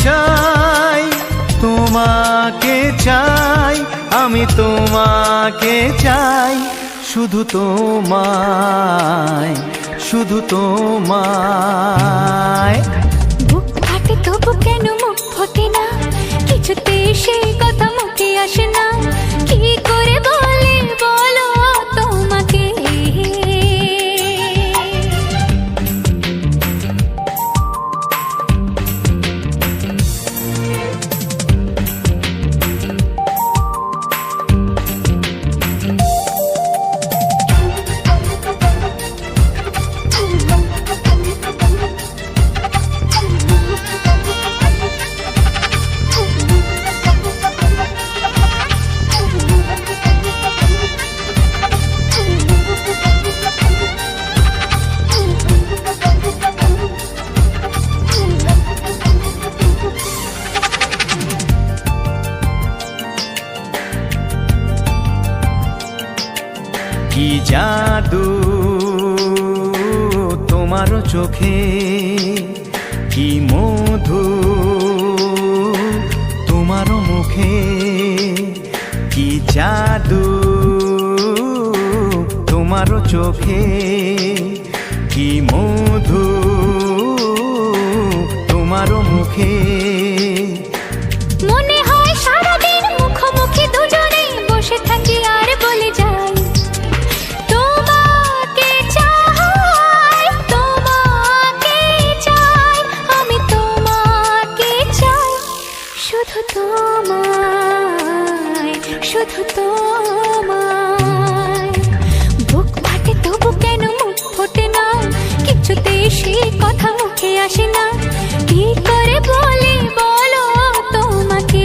চাই, তোমাকে চাই, আমি তোমাকে চাই, শুধু তোমায়, শুধু তোমায়। বুক ফাটে তবু কেন মুখ ফোটে না, কিছুতে সেই কথা মুখে আসে না, কি করে বলে বলো তোমাকে। কি জাদু তোমার চোখে, কি মধু তোমার মুখে, কি জাদু তোমার চোখে, কি মধু তোমার মুখে। মনে হয় সারাদিন মুখোমুখি দুজনে বসে থাকি আর বলে যাই, তোমাকে চাই, তোমাকে চাই, আমি তোমাকে চাই, শুধু তোমায়, শুধু তোমায়। বুক ফাটে তবু কেন মুখ ফোটে না, কিছুতে সেই কথা মুখে আসে না, কি করে বলে বলো তোমাকে।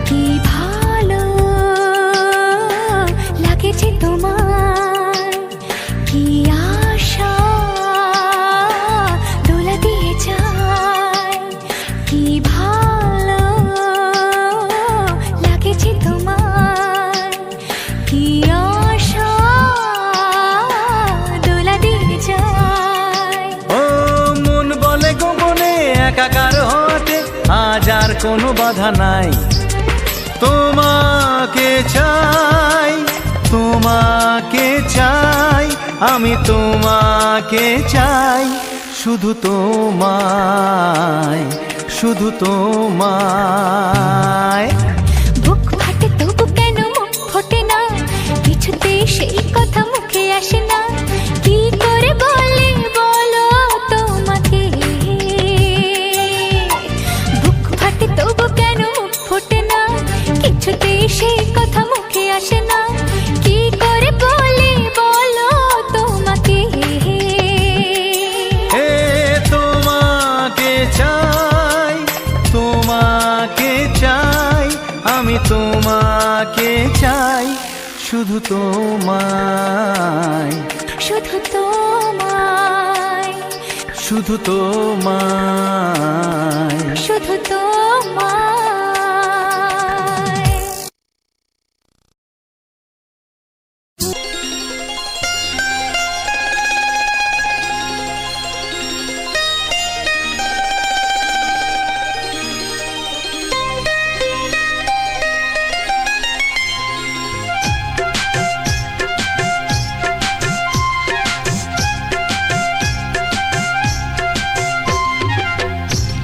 কি ভালো লাগেছে তোমার, কি আশা দোলা দিয়ে যায়, কি ভালো লাগেছে তোমার, কি আশা দোলা দিয়ে যায়। ও মন বলে গোপনে একাকার হতে আজ আর কোনো বাধা নাই, তোমাকে চাই, তোমাকে চাই, আমি তোমাকে চাই, শুধু তোমায়, শুধু তোমায়। বুক ফাটে তবু কেন মুখ ফোটে না, কিছুতে সেই কথা মুখে আসে না, কি করে বলে বলো তোমাকে। বুক ফাটে তবু কেন মুখ ফোটে না, কিছুতে সেই কথা মুখে আসে না, কি করে বলে বলো তোমাকে। হে তোমাকে চাই, তোমাকে চাই, আমি তোমাকে চাই, শুধু তোমায়, শুধু তোমায়, শুধু তোমায়। শুধু তোমায়।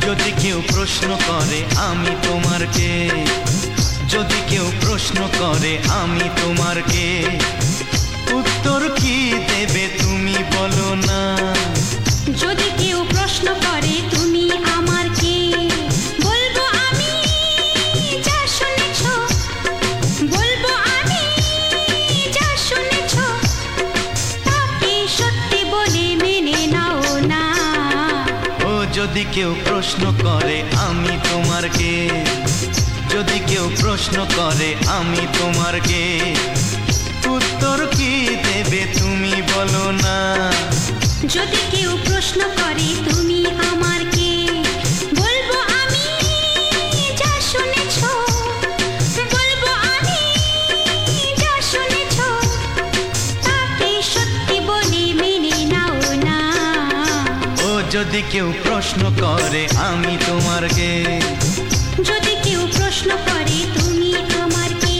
যদি কেউ প্রশ্ন করে আমি তোমার কে, যদি কেউ প্রশ্ন করে আমি তোমার কে, উত্তর কি দেবে তুমি বলো না। যদি কেউ প্রশ্ন করে তুমি আমার কে, বলবো আমি যা শুনেছ, বলবো আমি যা শুনেছ, যদি কেউ প্রশ্ন করে আমি তোমার কে, যদি কেউ প্রশ্ন করে আমি তোমার কে, উত্তর কি দেবে তুমি বলো না। যদি কেউ প্রশ্ন করে তুমি আমার কে, বলবো আমি যা শুনেছো, বলবো আমি যা শুনেছো, তাকে সত্যি বলে মেনে নাও না। ও যদি কেউ প্রশ্ন করে আমি তোমার কে, যদি কেউ প্রশ্ন করে তুমি আমার কে।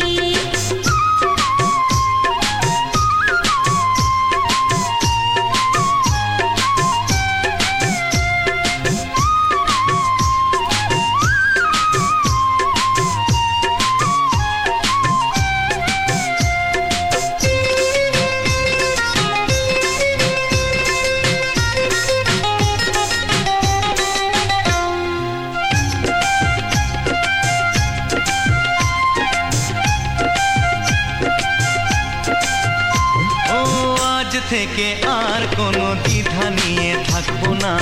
থেকে আর কোনো দ্বিধা নিয়ে থাকবো না,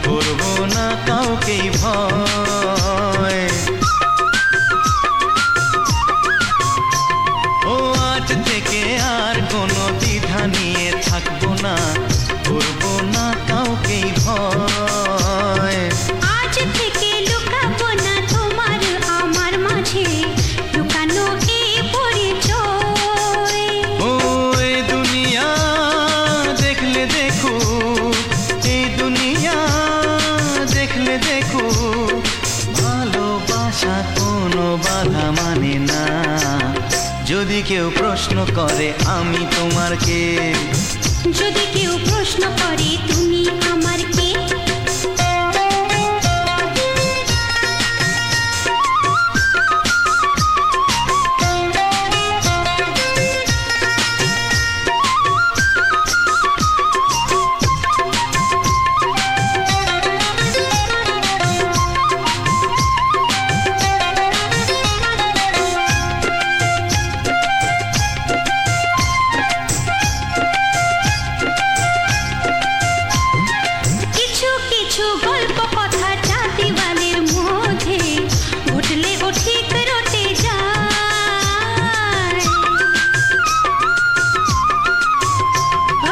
করবো না কাউকেই ভয়। ও আজ থেকে আর কোনো দ্বিধা নিয়ে থাকবো না, করবো না কাউকেই ভয়। আজ থেকে লুকাবো না তোমার আমার মাঝে লুকানো এই পরিচয়। ও এই দুনিয়া দেখলে দেখো, এই দুনিয়া দেখলে দেখো, ভালোবাসা কোনো বাধা মানে না। যদি কেউ প্রশ্ন করে আমি তোমার কে, যদি কেউ প্রশ্ন করে তুমি আমার কে। কিছু কিছু গল্প কথা চাঁদিওয়ালের মধ্যে ঘটলে ও ঠিক রটে যায়।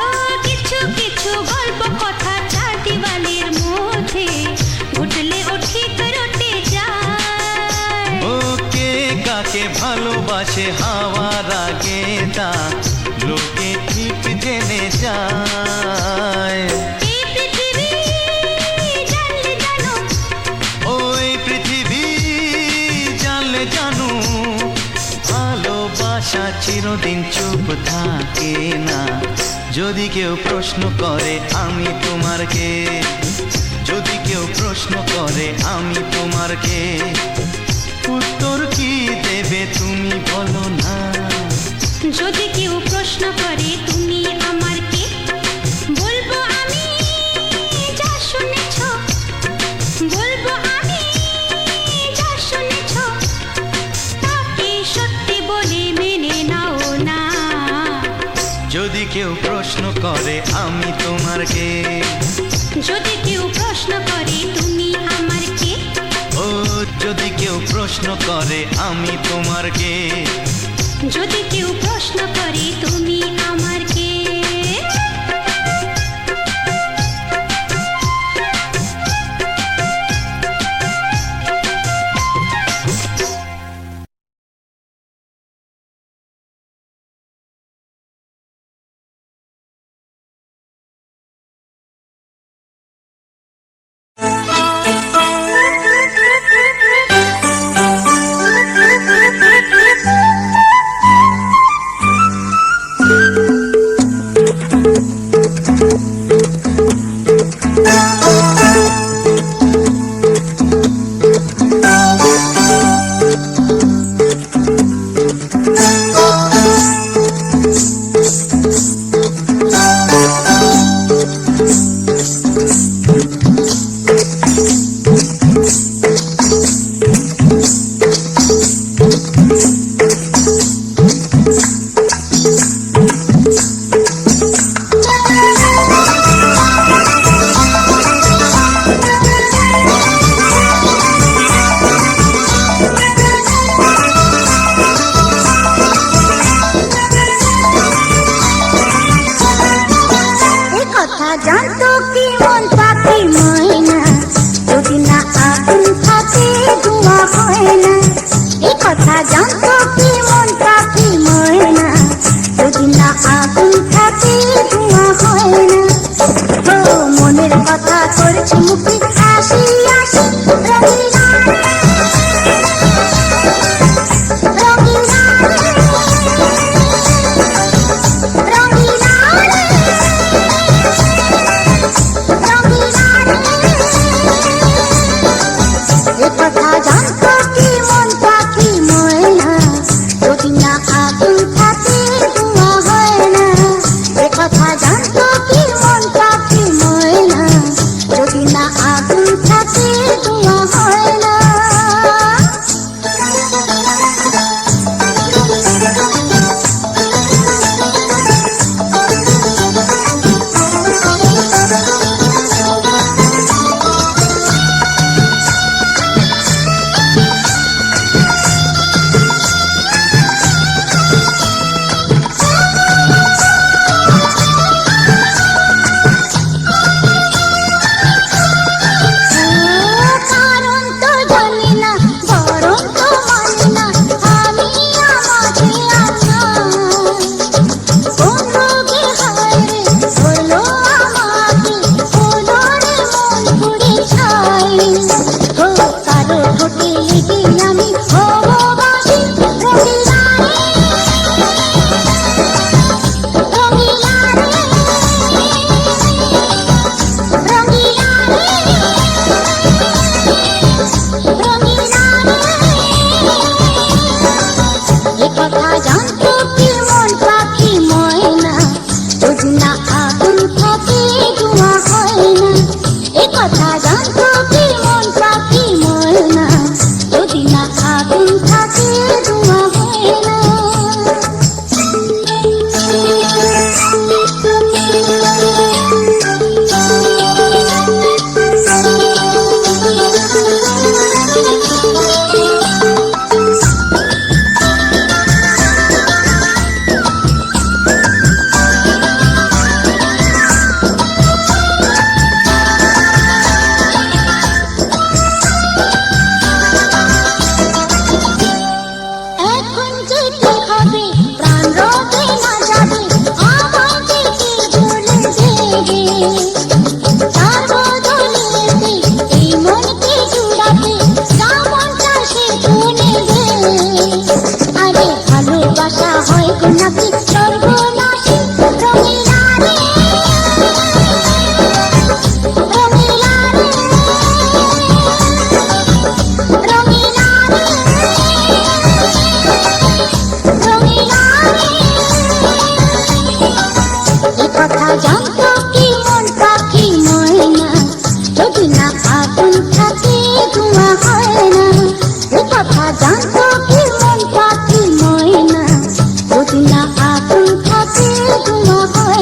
ও কিছু কিছু গল্প কথা চাঁদিওয়ালের মধ্যে ঘটলে ও ঠিক রটে যায়। ও কে কাকে ভালোবাসে হাওয়ার আগে তা লোকে ঠিক জেনে যায়। এই পৃথিবী জানলে জানো, ওই পৃথিবী জানলে জানো, ভালোবাসা চিরদিন চুপ থাকে না। যদি কেউ প্রশ্ন করে আমি তোমার কে, যদি কেউ প্রশ্ন করে আমি তোমার কে, উত্তর কি দেবে তুমি বলো না। যদি কেউ প্রশ্ন করে তুমি আমার কে, বলবো আমি যা শুনেছো, বলবো আমি যা শুনেছো, তাকে সত্যি বলে মেনে নাও না। যদি কেউ প্রশ্ন করে আমি তোমার কে, যদি কেউ প্রশ্ন করে তুমি আমার কে, ও যদি কেউ প্রশ্ন করে আমি তোমার কে, যদি কেউ প্রশ্ন করে তুমি আমার কে।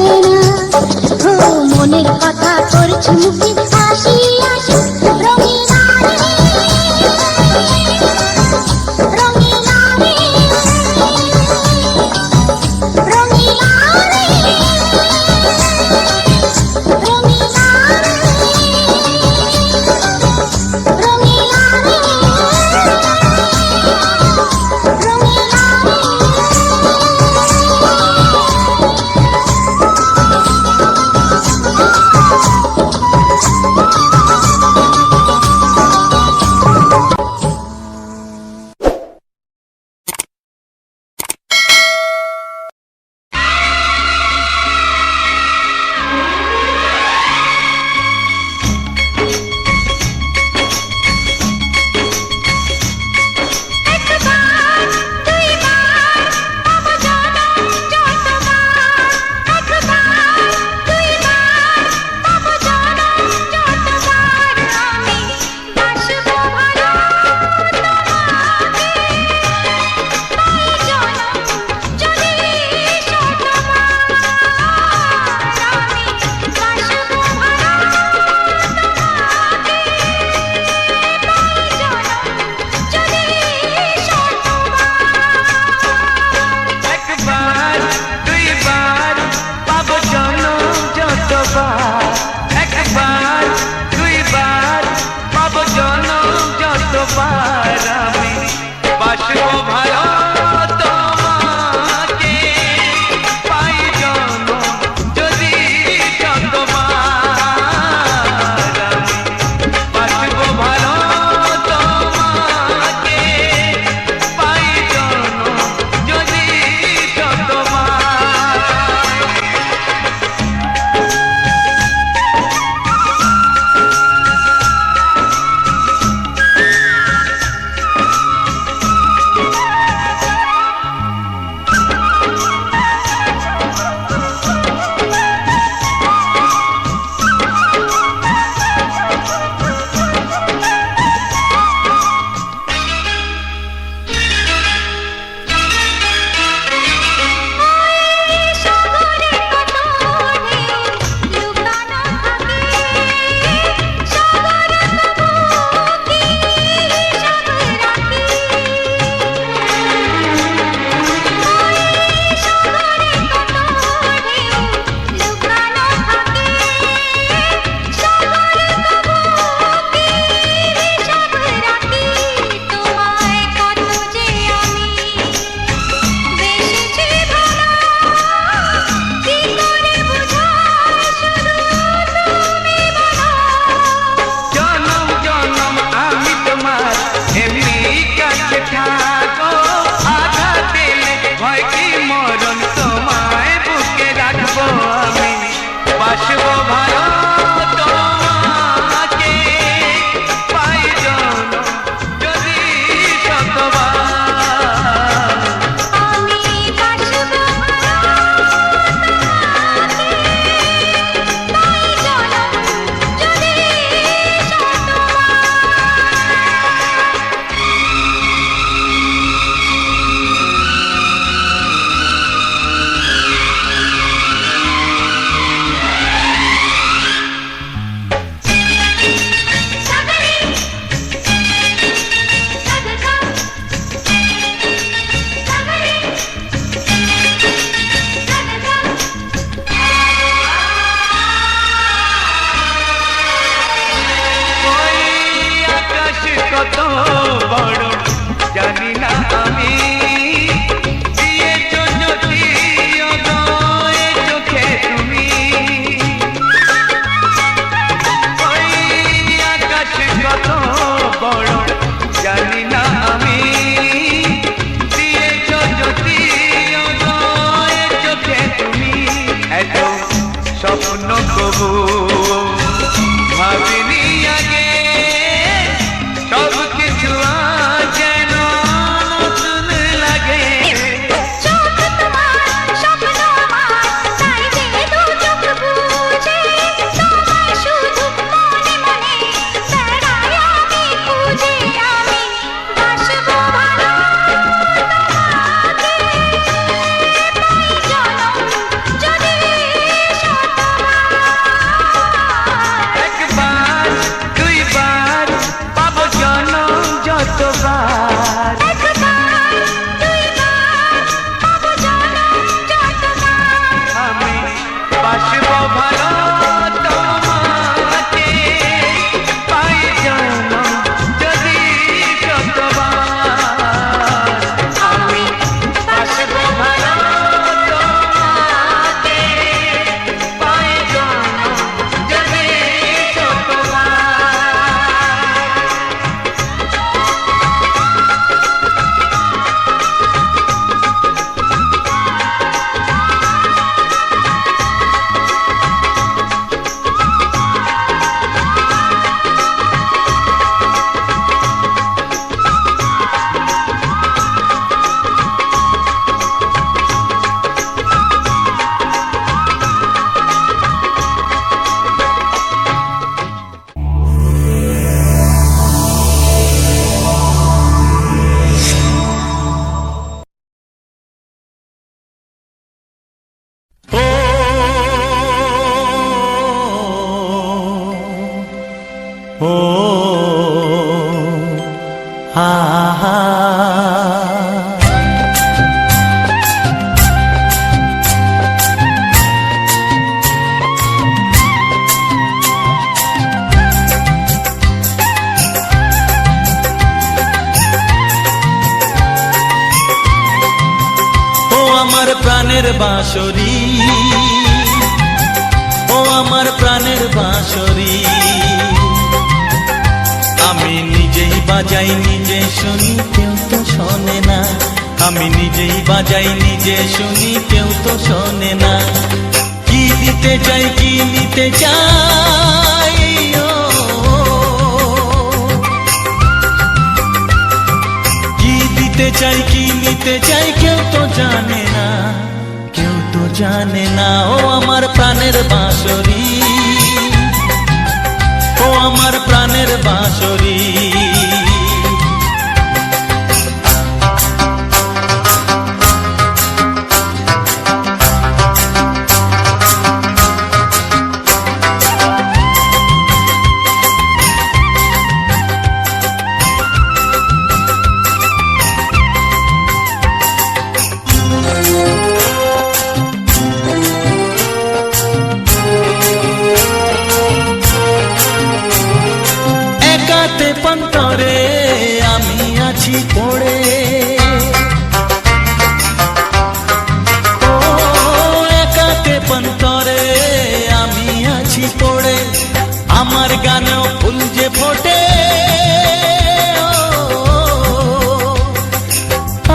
না। ও মনের কথা করছি মুখে হাসি হাসি, রঙিলা রে, রঙিলা রে, রঙিলা রে, রঙিলা রে, রঙিলা প্রাণের বাঁশরি, ও আমার প্রাণের বাঁশরি। আমি নিজেই বাজাই নিজে শুনি, কেউ তো শোনে না। আমি নিজেই বাজাই নিজে শুনি, কেউ তো শোনে না। কি দিতে চাই, কি নিতে চাই, ও কি দিতে চাই, কি নিতে চাই, কেউ তো জানে না, কেউ তো জানে না। ও আমার প্রাণের বাঁশরি, ও আমার প্রাণের বাঁশরি। একাতে পন্তরে আমি আছি পড়ে, ও একাতে পন্তরে আমি আছি পড়ে। আমার গানেও ফুল যে ফোটে,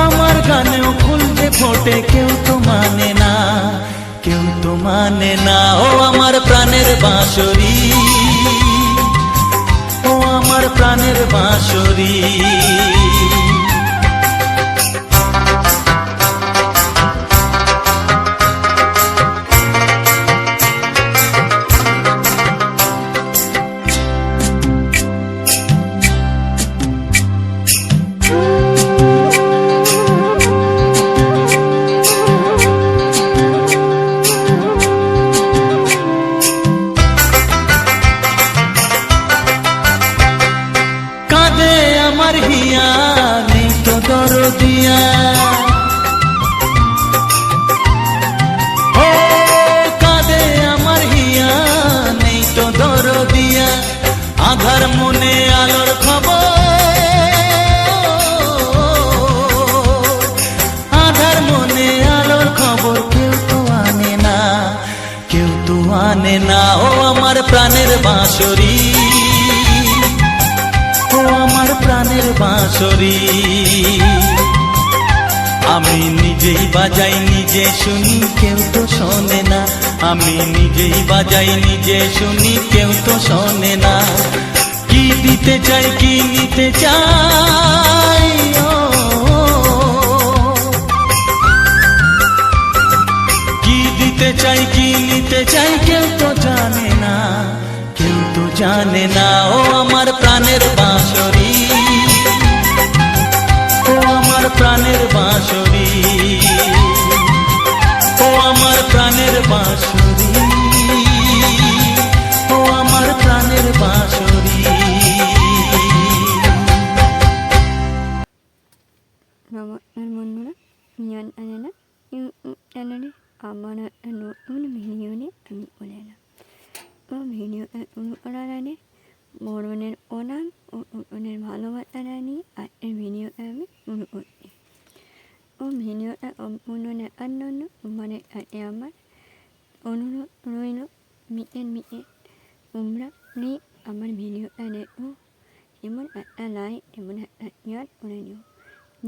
আমার গানেও ফুল যে ফোটে, কেউ তো মানে না, কেউ তো মানে না। ও আমার প্রাণের বাঁশরি, ও আমার প্রাণের বাঁশরি। কাঁদে আমার হিয়া, নেই তো দরদিয়া, ও কাঁদে আমার হিয়া, নেই তো দরদিয়া। আধার মনে আলোর খবর, আধার মনে আলোর খবর, কেউ তো আনে না, কেউ তো আনে না। ও আমার প্রাণের বাঁশরি, ও আমার প্রাণের বাঁশরি। আমি নিজেই বাজাই নিজে শুনি, কেউ তো শোনে না। আমি নিজেই বাজাই নিজে শুনি, কেউ তো শোনে না। কি দিতে চাই, কি নিতে চাই, ও কি দিতে চাই, কি নিতে চাই, কেউ তো জানে না, কেউ তো জানে না। ও আমার প্রাণের বাঁশরি, ও আমার প্রাণের বাঁশরি, ও আমার প্রাণের বাঁশরি, ও আমার প্রাণের বাঁশরি। নমস্কার বন্ধুরা, মিয়ান আনেনা চ্যানেলে আমার একটা নতুন ভিডিও নিয়ে আমি চলে এলাম। ও ভিডিওটা শুরু করার আগে বড়নের প্রণাম ও ছোটনের ভালোবাসা জানিয়ে আজকের ভিডিওটা আমি শুরু করছি। ও ভিডিওটা সম্পূর্ণ দেখার জন্য তোমাদের কাছে আমার অনুরোধ রইল, মিটে তোমরা প্লিজ আমার ভিডিওটা দেখো, যেমন একটা লাইক যেমন একটা শেয়ার করে দিও।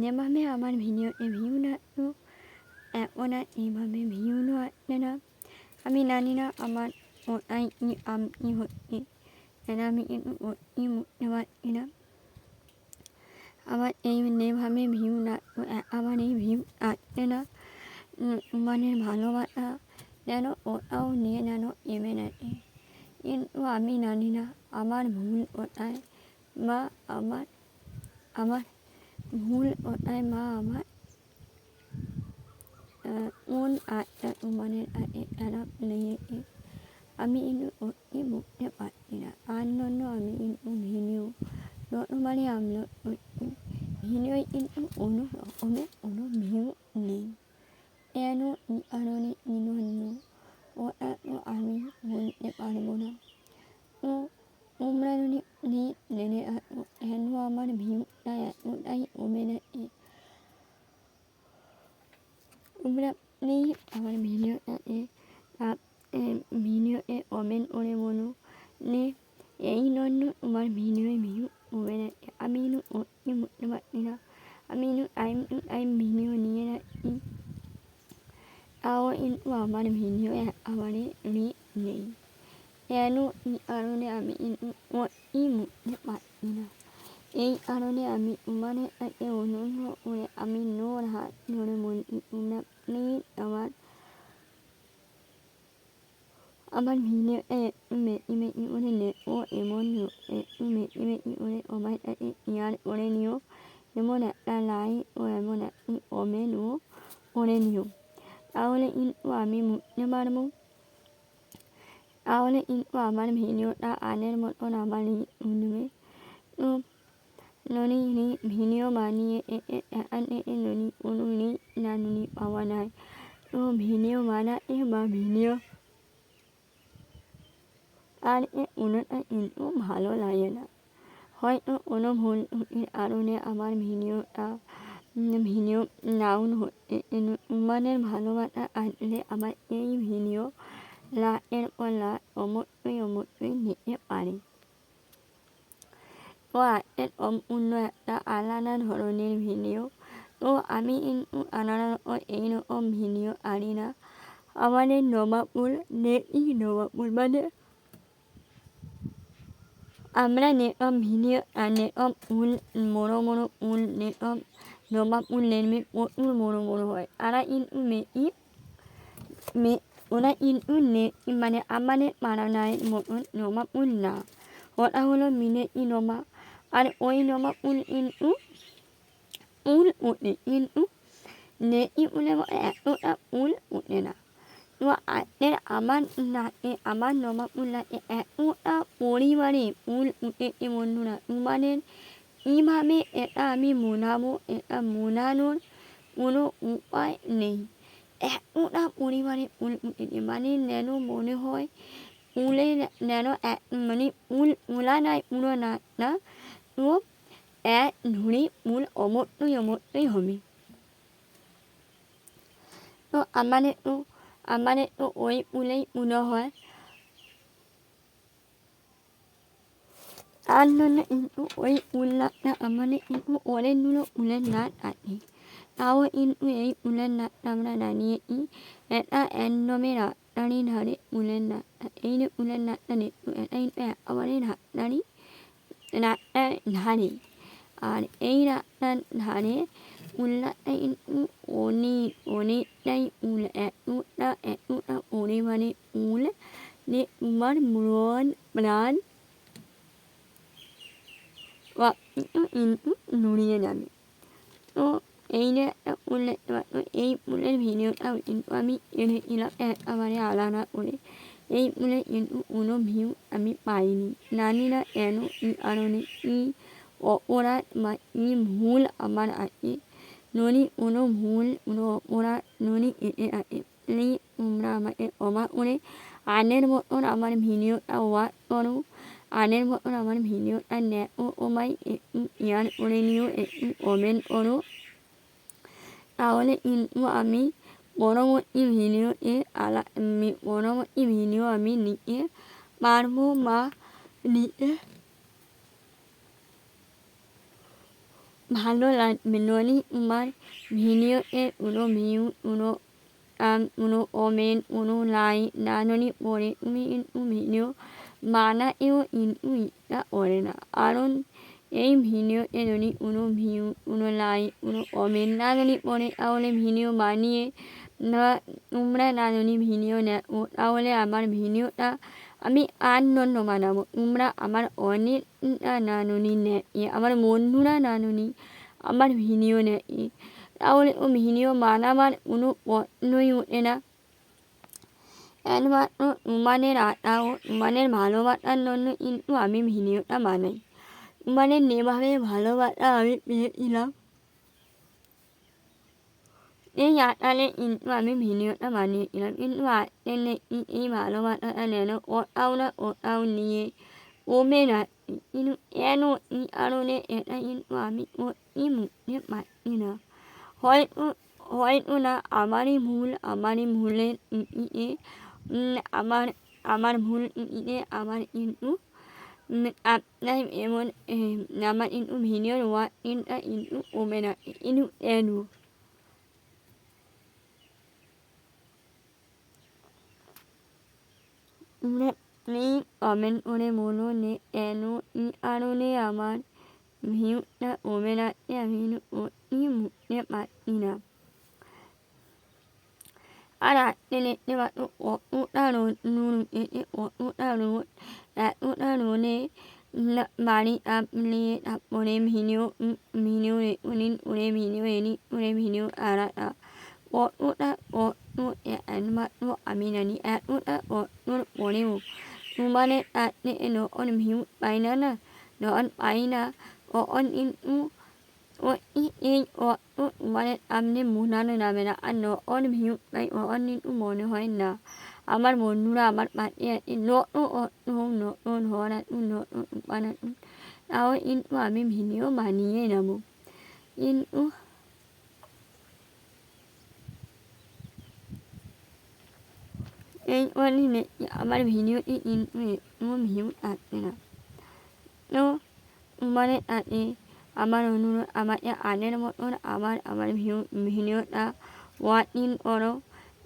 যেভাবে আমার ভিডিওতে ভিউ আসতো এখন আর এইভাবে ভিউও আসছে না। আমি জানি না আমার ওটাই কি হচ্ছে, সেটা আমি কিন্তু সত্যি বুঝতে পারছি না। আবার এই যেভাবে ভিউ আসতো আবার এই ভিউ আসছে না। তোমাদের ভালোবাসা যেন ওটাও নিয়ে যেন এমে গেছে, কিন্তু আমি জানি না আমার ভুল কোথায়, মা আমার ভুল কোথায়, মা আমার কোন আটটা তোমাদের আগে খারাপ লেগেছে আমি কিন্তু সত্যি বুঝতে পারছি না। তার জন্য আমি কিন্তু ভিডিও যতবারই আপলোড করছি ভিডিওয় কিন্তু কোনো রকমের কোনো ভিউ নেই। কেন কি কারণে কি জন্য ওটা তো আমি বলতে পারবো না। তো তোমরা যদি প্লিজ জেনে আসো কেন আমার ভিউটা এতটাই কমে গেছে, তোমরা প্লিজ আমার ভিডিও ভিডিও ওমেন ওরে মনু নে এই নন্নু আমার ভিডিও মিউ ওমেন আমিনু ও ইমু মাতিনা আমিনু আইম ভিডিও নিয়ে না আও ইন আমার ভিডিও আমারে রি নেই এনো কারণে আমি ও ইমু মাতিনা এই কারণে আমি মানে অনুভব করে আমি নোর হাত ধরে মনে আমার ভিডিও ওরে নে ও এমন ওরে ওমাই ইয়ার ওরে নিও এমন একটা লাই ও এমন একটি ওমেন ও ওরে নিও তাহলে আমি মুখতে পারবো তাহলে আমার ভিডিওটা আনের মতন আমার উঠবে তো ননি ভিডিও বানিয়ে ননি কোনো না ননি পাওয়া নাই তো ভিডিও বানাতে বা ভিডিও আর কোনোটা কিন্তু ভালো লাগে না হয়তো কোনো ভুল কারণে আমার ভিডিও ডাউন হচ্ছে উমানের ভালোবাসা আসলে আমার এই ভিডিও লাইকের পর লাইক অবশ্যই নিতে পারে তো আজকের সম্পূর্ণ একটা আলাদা ধরনের ভিডিও তো আমি কিন্তু আলাদা এইরকম ভিডিও আনি না আমাদের নবাবপুর নবাবপুর মানে আমরা নেটম ভিডিও নেটম উল বড়ো বড়ো উল নেটম নবাব উল নেমে প্রচুর বড়ো বড়ো হয় তারা কিন্তু ওরা কিন্তু মানে আমাদের পাড়ানায় মতন নবাব উল না ওটা হলো মিনেটি নবাব আর ওই নবাব উল কিন্তু উল ওঠে কিন্তু নেটি উলে এতটা উল ওঠে না তো আমার নবাব উল এতটা পরিমাণে উল উঠেছে বন্ধুরা তোমাদের কীভাবে এটা আমি মোনাবো এটা মোনানোর কোনো উপায় নেই এতটা পরিমাণে উল উঠেছে মানে যেন মনে হয় উলে যেন মানে উলা নাই উড়ো না তো এক ধরে উল অবশ্যই হবে তো আমাদের তো ওই উলেই উলো হয় তার জন্য কিন্তু ওই উল্লাসটা আমাদের কিন্তু অনেকগুলো উলের নাচ আছে তাও কিন্তু এই উলের নাচটা আমরা জানিয়েছি এটা একদমই রাস্তারই ধারে উলের নাচ এই যে উলের নাচটা দেখতো এটা কিন্তু একেবারে রাস্তার ধারে আর এই রাস্তার ধারে উল্লাসটা কিন্তু অনেকটাই উল এতটা পরিমাণে উল যে তোমার মন প্রাণ কিন্তু নুড়িয়ে যাবে তো এই যে একটা উল দেখতে পাচ্ছ এই উলের ভিডিওটাও কিন্তু আমি এনেছিলাম একেবারে আলাদা করে এই উলে কিন্তু কোনো ভিউ আমি পাইনি জানি না কেন কী কারণে কী অপরাধ বা কী ভুল আমার আছে ননি কোনো ভুল কোনো অপরাধ ননি এতে আছে প্লিজ তোমরা আমাকে ক্ষমা করে আগের মতন আমার ভিডিওটা ওয়াচ করো আগের মতন আমার ভিডিওটা দেখো আমায় একটু শেয়ার করে নিও একটু কমেন্ট করো তাহলে কিন্তু আমি পরবর্তী ভিডিও আমি নিতে পারবো বা নিতে ভালো লাগবে ননি তোমার ভিডিওতে কোনো ভিউ কোনো কমেন্ট কোনো লাইক না ননি পরে তুমি কিন্তু ভিডিও বানাতেও কিন্তু ইচ্ছা করে না কারণ এই ভিডিওতে যদি কোনো ভিউ কোনো লাইক কোনো কমেন্ট না যদি পড়ে তাহলে ভিডিও বানিয়ে তোমরা না যদি ভিডিও দেখো তাহলে আমার ভিডিওটা আমি আর জন্য বানাবো তোমরা আমার অনেক না যদি নেয় আমার বন্ধুরা না যদি আমার ভিডিও নেয় তাহলে ও ভিডিও বানাবার কোনো প্রশ্নই ওঠে না একমাত্র তোমাদের আশা ও তোমাদের ভালোবাসার জন্য কিন্তু আমি ভিডিওটা বানাই তোমাদের যেভাবে ভালোবাসা আমি পেয়েছিলাম এই আশাতে কিন্তু আমি ভিডিওটা বানিয়েছিলাম কিন্তু আজকে এই ভালোবাসাটা যেন কোথাও নিয়ে কমে যাচ্ছে কিন্তু কেন এই কারণে এটা কিন্তু আমি মুখতে পারছি না হয়তো হয়তো না আমারই ভুলের ইয়ে আমার ভুল ইয়ে আমার কিন্তু আপনার এমন আমার কিন্তু ভিডিওর ওয়ার্ডটা কিন্তু কমে না কিন্তু এনু প্লিজ কমেন্ট করে বলুন কেন এই কারণে আমার ভিউটা কমে যাচ্ছে আমি বুঝতে পারছি না। আর আজকে দেখতে পাচ্ছ কতটা রোদ উঠেছে, কতটা রোদ, এতটা রোদে বাড়ি আপলিয়ে তারপরে ভিডিও রেকর্ডিং করে ভিডিও এডিট করে ভিডিও আনাটা কতটা কষ্ট একমাত্র আমি জানি। এতটা কষ্টর পরেও তোমাদের কাছে যখন ভিউ পাই না যখন পাই না তখন কিন্তু এই কষ্ট তোমাদের সামনে বোঝানো যাবে না। আর যখন ভিউ পাই তখন কিন্তু মনে হয় না আমার বন্ধুরা আমার পাশে আছে, যত কষ্ট হোক যত ঝড় আসুন যত তুফান আসুন তাও কিন্তু আমি ভিডিও বানিয়ে নেবো। কিন্তু এই কারণে আমার ভিডিওটি কিন্তু কোনো ভিউ আসছে না। তো তোমাদের কাছে আমার অনুরোধ আমাকে আগের মতন আমার ভিডিওটা ওয়াচিং করো,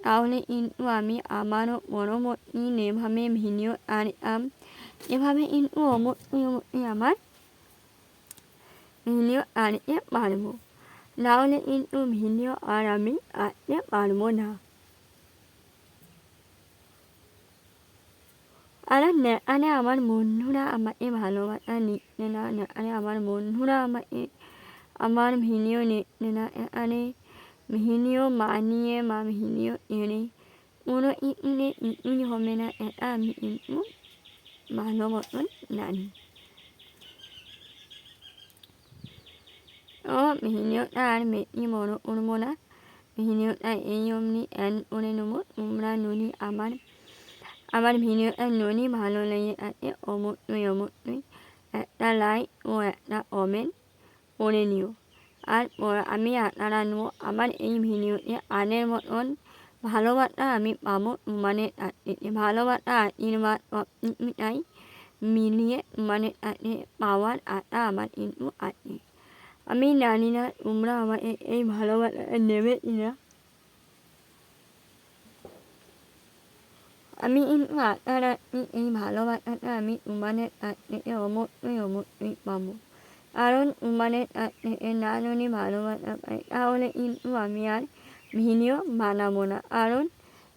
তাহলে কিন্তু আমি আমারও পরবর্তী যেভাবে ভিডিও আনতাম এভাবে কিন্তু অবশ্যই আমার ভিডিও আনতে পারবো, নাহলে কিন্তু ভিডিও আর আমি আনতে পারবো না। আর যেখানে আমার বন্ধুরা আমাকে ভালোবাসা নিচ্ছে না, যেখানে আমার বন্ধুরা আমাকে আমার ভিডিও নিচ্ছে না, এখানে ভিডিও বানিয়ে বা ভিডিও এনে কোনো কিছুই হবে না, এটা আমি কিন্তু ভালো মতন জানি। তো ভিডিওটা আর বেশি বড় করবো না, ভিডিওটা এই অমনি এন্ড করে নেবো। তোমরা যদি আমার ভিডিওটা যদি ভালো লেগে থাকে অবশ্যই একটা লাইক ও একটা কমেন্ট করে নিও। আর আমি আশা রাখবো আমার এই ভিডিওতে আগের মতন ভালোবাসা আমি পাবো তোমাদের কাছে, ভালোবাসা আশীর্বাদ সবকিছুটাই মিলিয়ে তোমাদের কাছে পাওয়ার আশা আমার কিন্তু আছে। আমি জানি না তোমরা আমাকে এই ভালোবাসা নেবে কিনা, আমি কিন্তু আশা রাখছি এই ভালোবাসাটা আমি তোমাদের কাছ থেকে অবশ্যই পাবো। কারণ তোমাদের কাছ থেকে না যদি ভালোবাসা পাই তাহলে কিন্তু আমি আর ভিডিও বানাবো না। কারণ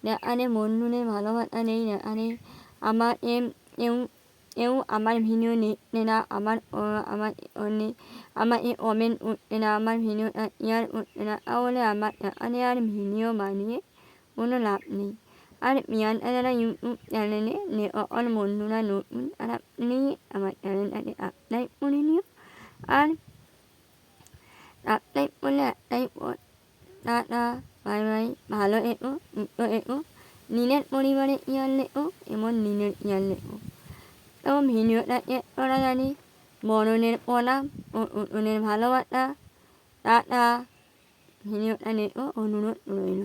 যেখানে বন্ধুদের ভালোবাসা নেই, যেখানে আমার কেউ আমার ভিডিও দেখছে না, আমাকে কমেন্ট করছে না, আমার ভিডিওটা শেয়ার করছে না, তাহলে আমার এখানে আর ভিডিও বানিয়ে কোনো লাভ নেই। আর যারা ইউটিউব চ্যানেলে সকল বন্ধুরা নতুন তারা প্লিজ আমার চ্যানেলটাকে সাবস্ক্রাইব করে নিও। আর সাবস্ক্রাইব করলে একটাই পথ, টাটা বাই বাই, ভালো থেকো, সুস্থ থেকো, নিজের পরিবারে খেয়াল রেখো এবং নিজের খেয়াল রেখো। তো ভিডিওটাকে করা জানি বড়দের প্রণাম ও ছোটদের ভালোবাসা, টাটা। ভিডিওটা দেখো অনুরোধ রইল।